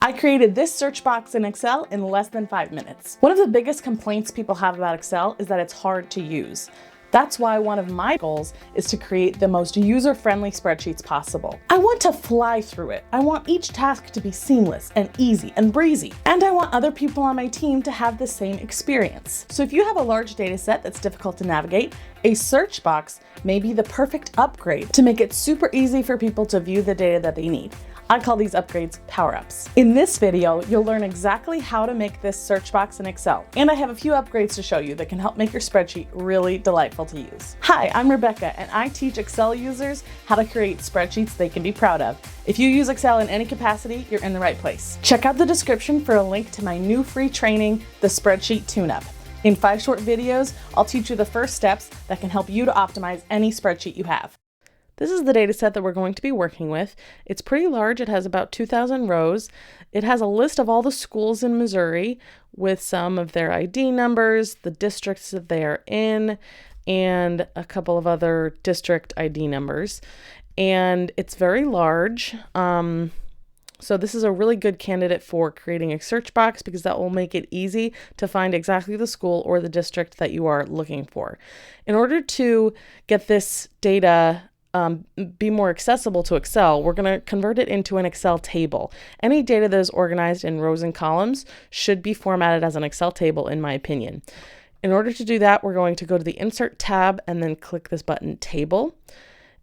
I created this search box in Excel in less than 5 minutes. One of the biggest complaints people have about Excel is that it's hard to use. That's why one of my goals is to create the most user-friendly spreadsheets possible. I want to fly through it. I want each task to be seamless and easy and breezy. And I want other people on my team to have the same experience. So if you have a large data set that's difficult to navigate, a search box may be the perfect upgrade to make it super easy for people to view the data that they need. I call these upgrades power-ups. In this video, you'll learn exactly how to make this search box in Excel. And I have a few upgrades to show you that can help make your spreadsheet really delightful to use. Hi, I'm Rebecca, and I teach Excel users how to create spreadsheets they can be proud of. If you use Excel in any capacity, you're in the right place. Check out the description for a link to my new free training, The Spreadsheet Tune-Up. In 5 short videos, I'll teach you the first steps that can help you to optimize any spreadsheet you have. This is the data set that we're going to be working with. It's pretty large. It has about 2,000 rows. It has a list of all the schools in Missouri with some of their ID numbers, the districts that they are in, and a couple of other district ID numbers. And it's very large. So this is a really good candidate for creating a search box because that will make it easy to find exactly the school or the district that you are looking for. In order to get this data be more accessible to Excel, we're going to convert it into an Excel table. Any data that is organized in rows and columns should be formatted as an Excel table, in my opinion. In order to do that, we're going to go to the Insert tab and then click this button, Table.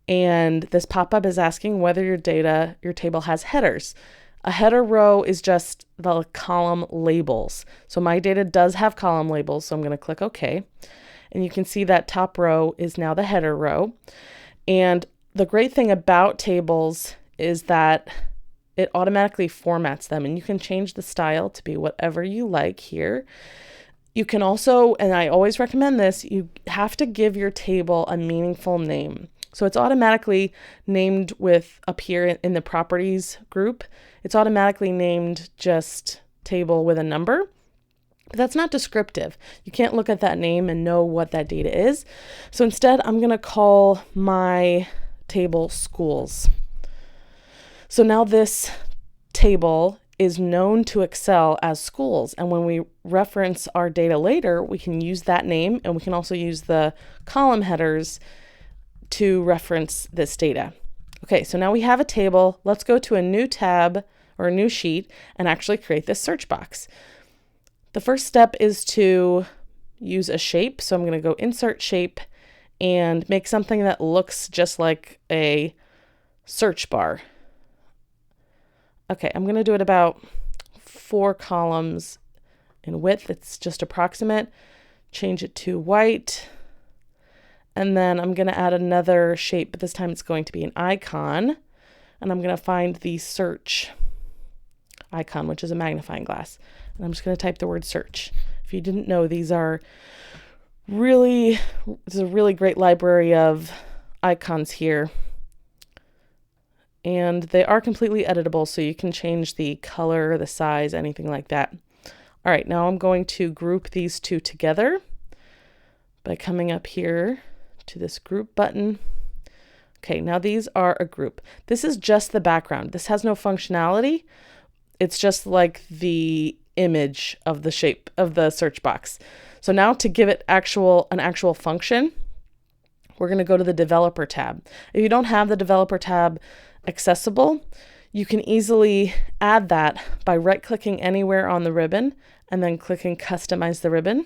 And this pop-up is asking whether your table has headers. A header row is just the column labels. So my data does have column labels, so I'm going to click OK. And you can see that top row is now the header row. And the great thing about tables is that it automatically formats them, and you can change the style to be whatever you like here. You can also, and I always recommend this, you have to give your table a meaningful name. So it's automatically named with up here in the properties group. It's automatically named just table with a number. But that's not descriptive. You can't look at that name and know what that data is. So instead, I'm going to call my table schools. So now this table is known to Excel as schools. And when we reference our data later, we can use that name, and we can also use the column headers to reference this data. Okay, so now we have a table. Let's go to a new tab or a new sheet and actually create this search box. The first step is to use a shape. So I'm going to go Insert Shape and make something that looks just like a search bar. Okay, I'm going to do it about 4 columns in width. It's just approximate. Change it to white. And then I'm going to add another shape, but this time it's going to be an icon. And I'm going to find the search icon, which is a magnifying glass. And I'm just going to type the word search. If you didn't know, this is a really great library of icons here. And they are completely editable, so you can change the color, the size, anything like that. All right, now I'm going to group these two together by coming up here to this group button. Okay, now these are a group. This is just the background. This has no functionality. It's just like the image of the shape of the search box. So now to give it an actual function, we're going to go to the Developer tab. If you don't have the Developer tab accessible, you can easily add that by right-clicking anywhere on the ribbon and then clicking Customize the ribbon.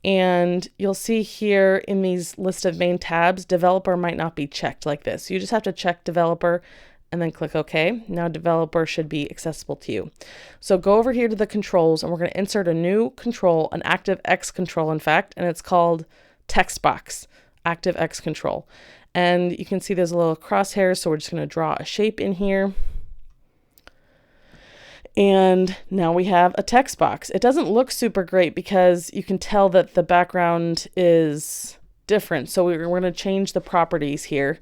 And you'll see here in these list of main tabs, Developer might not be checked like this. You just have to check Developer and then click OK. Now Developer should be accessible to you. So go over here to the controls, and we're going to insert a new control, an ActiveX control, in fact, and it's called Text Box, ActiveX control. And you can see there's a little crosshair, so we're just going to draw a shape in here. And now we have a text box. It doesn't look super great because you can tell that the background is different. So we're going to change the properties here.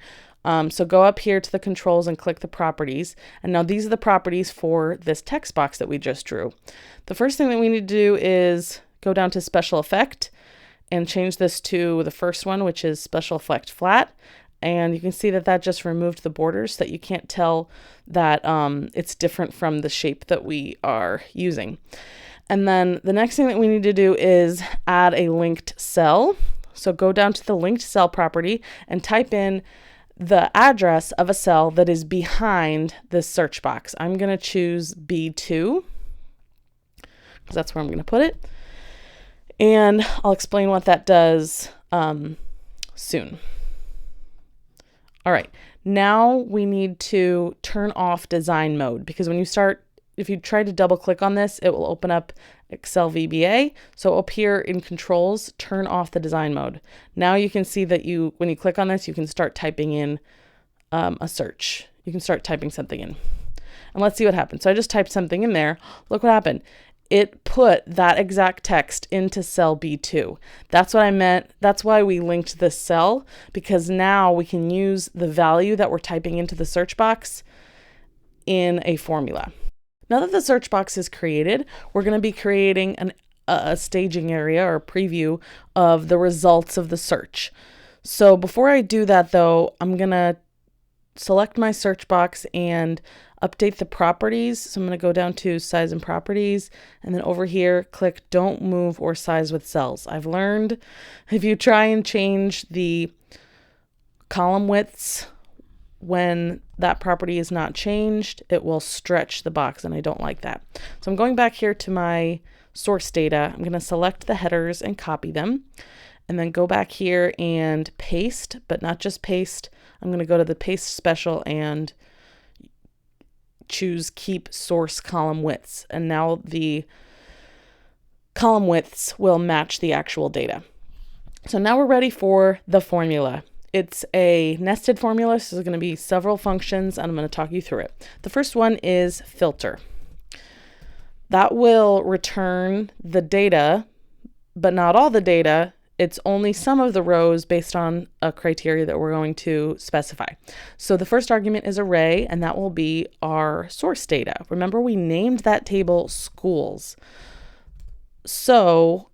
So go up here to the controls and click the properties. And now these are the properties for this text box that we just drew. The first thing that we need to do is go down to Special Effect and change this to the first one, which is Special Effect Flat. And you can see that that just removed the borders so that you can't tell that it's different from the shape that we are using. And then the next thing that we need to do is add a linked cell. So go down to the linked cell property and type in the address of a cell that is behind this search box. I'm going to choose B2 because that's where I'm going to put it. And I'll explain what that does soon. All right, now we need to turn off design mode, because when you start, if you try to double click on this, it will open up Excel VBA. So up here in controls, turn off the design mode. Now you can see that when you click on this, you can start typing in a search. You can start typing something in. And let's see what happens. So I just typed something in there. Look what happened. It put that exact text into cell B2. That's what I meant. That's why we linked this cell, because now we can use the value that we're typing into the search box in a formula. Now that the search box is created, we're going to be creating a staging area or a preview of the results of the search. So before I do that though, I'm going to select my search box and update the properties. So I'm going to go down to size and properties, and then over here, click don't move or size with cells. I've learned if you try and change the column widths when that property is not changed, it will stretch the box, and I don't like that. So I'm going back here to my source data. I'm going to select the headers and copy them, and then go back here and paste, but not just paste. I'm going to go to the paste special and choose keep source column widths. And now the column widths will match the actual data. So now we're ready for the formula. It's a nested formula, so there's going to be several functions, and I'm going to talk you through it. The first one is filter. That will return the data, but not all the data. It's only some of the rows based on a criteria that we're going to specify. So the first argument is array, and that will be our source data. Remember, we named that table schools. So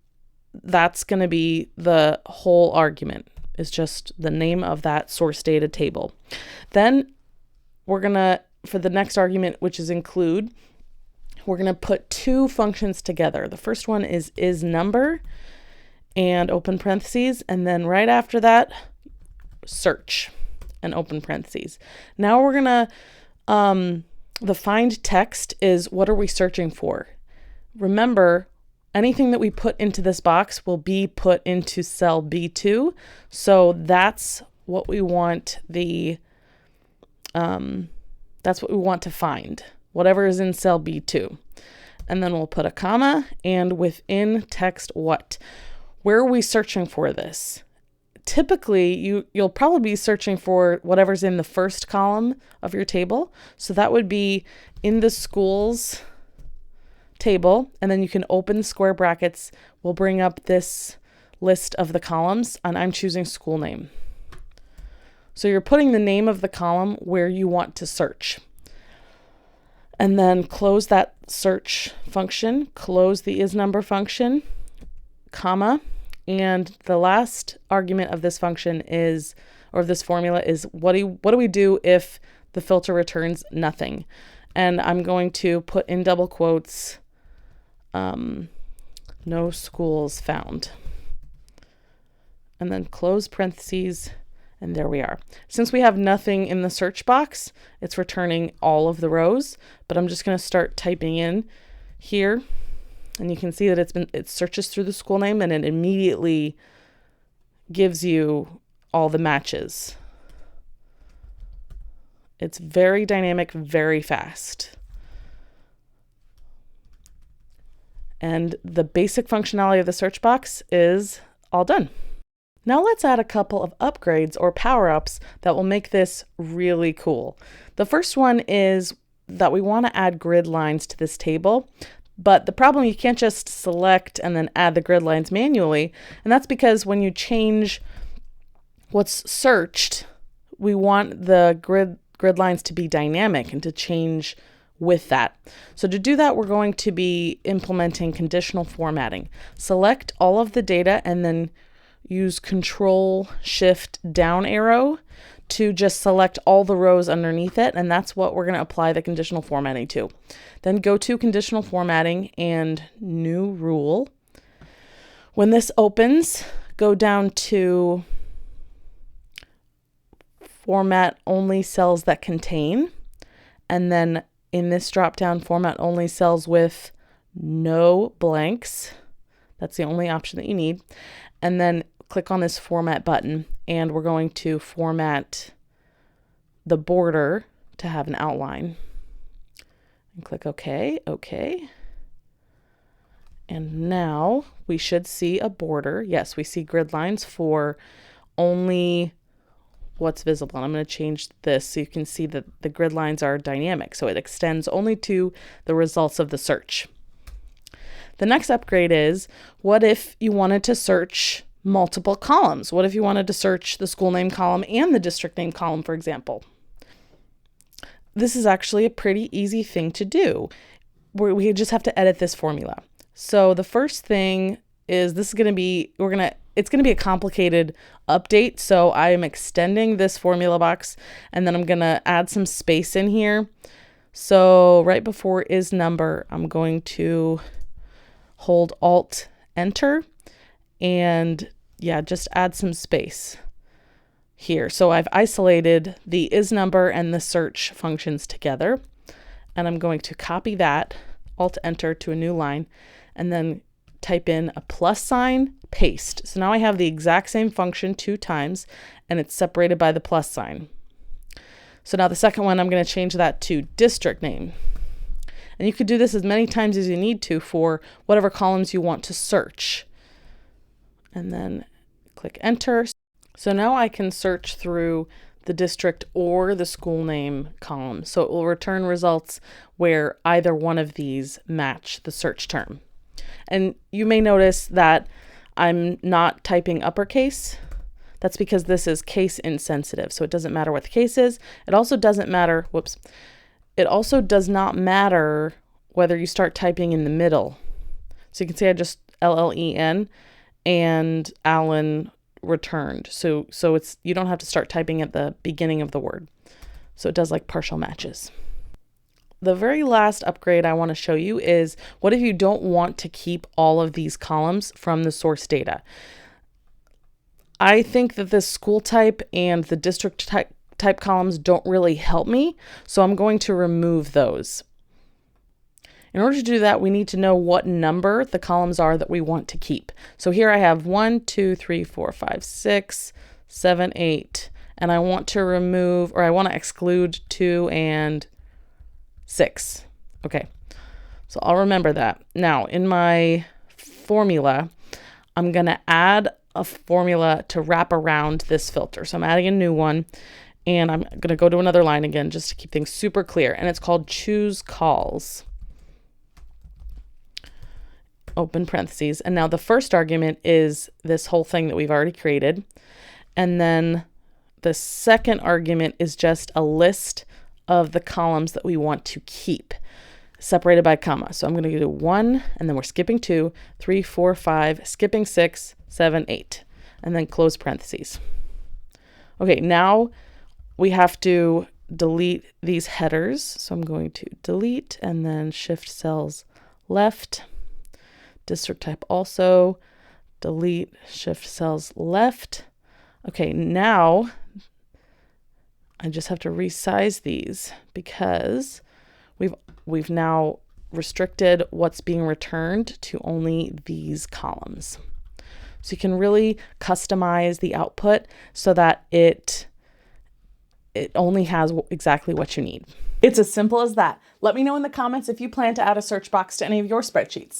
that's going to be the whole argument. Is just the name of that source data table. Then we're going to, for the next argument, which is include, we're going to put two functions together. The first one is ISNUMBER and open parentheses, and then right after that, search and open parentheses. Now we're going to, the find text is what are we searching for? Remember, anything that we put into this box will be put into cell B2. So that's what we want that's what we want to find, whatever is in cell B2. And then we'll put a comma and within text what. Where are we searching for this? Typically, you'll probably be searching for whatever's in the first column of your table. So that would be in the schools table, and then you can open square brackets. We'll bring up this list of the columns, and I'm choosing school name. So you're putting the name of the column where you want to search. And then close that search function, close the ISNUMBER function, comma, and the last argument of this function is, or of this formula is, what do we do if the filter returns nothing? And I'm going to put in double quotes, no schools found. And then close parentheses, and there we are. Since we have nothing in the search box, it's returning all of the rows, but I'm just going to start typing in here, and you can see that it searches through the school name and it immediately gives you all the matches. It's very dynamic, very fast. And the basic functionality of the search box is all done. Now let's add a couple of upgrades or power-ups that will make this really cool. The first one is that we want to add grid lines to this table, but the problem, you can't just select and then add the grid lines manually, and that's because when you change what's searched, we want the grid lines to be dynamic and to change with that. So to do that, we're going to be implementing conditional formatting. Select all of the data and then use Control Shift down arrow to just select all the rows underneath it, and that's what we're going to apply the conditional formatting to. Then go to conditional formatting and new rule. When this opens, go down to format only cells that contain, and then in this drop down, format only cells with no blanks. That's the only option that you need. And then click on this format button, and we're going to format the border to have an outline. And click OK, OK. And now we should see a border. Yes, we see grid lines for only what's visible. And I'm going to change this so you can see that the grid lines are dynamic. So it extends only to the results of the search. The next upgrade is, what if you wanted to search multiple columns? What if you wanted to search the school name column and the district name column, for example? This is actually a pretty easy thing to do. We just have to edit this formula. So the first thing is it's going to be a complicated update. So I am extending this formula box, and then I'm going to add some space in here. So right before ISNUMBER, I'm going to hold Alt Enter, and yeah, just add some space here. So I've isolated the ISNUMBER and the search functions together, and I'm going to copy that, Alt Enter to a new line, and then type in a plus sign, paste. So now I have the exact same function 2 times, and it's separated by the plus sign. So now the second one, I'm going to change that to district name. And you could do this as many times as you need to for whatever columns you want to search. And then click enter. So now I can search through the district or the school name column. So it will return results where either one of these match the search term. And you may notice that I'm not typing uppercase. That's because this is case insensitive. So it doesn't matter what the case is. It also doesn't matter, it also does not matter whether you start typing in the middle. So you can see I just LLEN and Allen returned. So you don't have to start typing at the beginning of the word. So it does like partial matches. The very last upgrade I want to show you is, what if you don't want to keep all of these columns from the source data? I think that this school type and the district type columns don't really help me, so I'm going to remove those. In order to do that, we need to know what number the columns are that we want to keep. So here I have 1, 2, 3, 4, 5, 6, 7, 8, and I want to remove, or I want to exclude 2 and 6. Okay, so I'll remember that. Now in my formula, I'm going to add a formula to wrap around this filter. So I'm adding a new one, and I'm going to go to another line again just to keep things super clear. And it's called choose calls. Open parentheses. And now the first argument is this whole thing that we've already created. And then the second argument is just a list of the columns that we want to keep, separated by comma. So I'm going to do 1, and then we're skipping 2, 3, 4, 5, skipping 6, 7, 8, and then close parentheses. Okay, now we have to delete these headers. So I'm going to delete and then shift cells left. District type also, delete, shift cells left. Okay, now I just have to resize these because we've now restricted what's being returned to only these columns. So you can really customize the output so that it only has exactly what you need. It's as simple as that. Let me know in the comments if you plan to add a search box to any of your spreadsheets.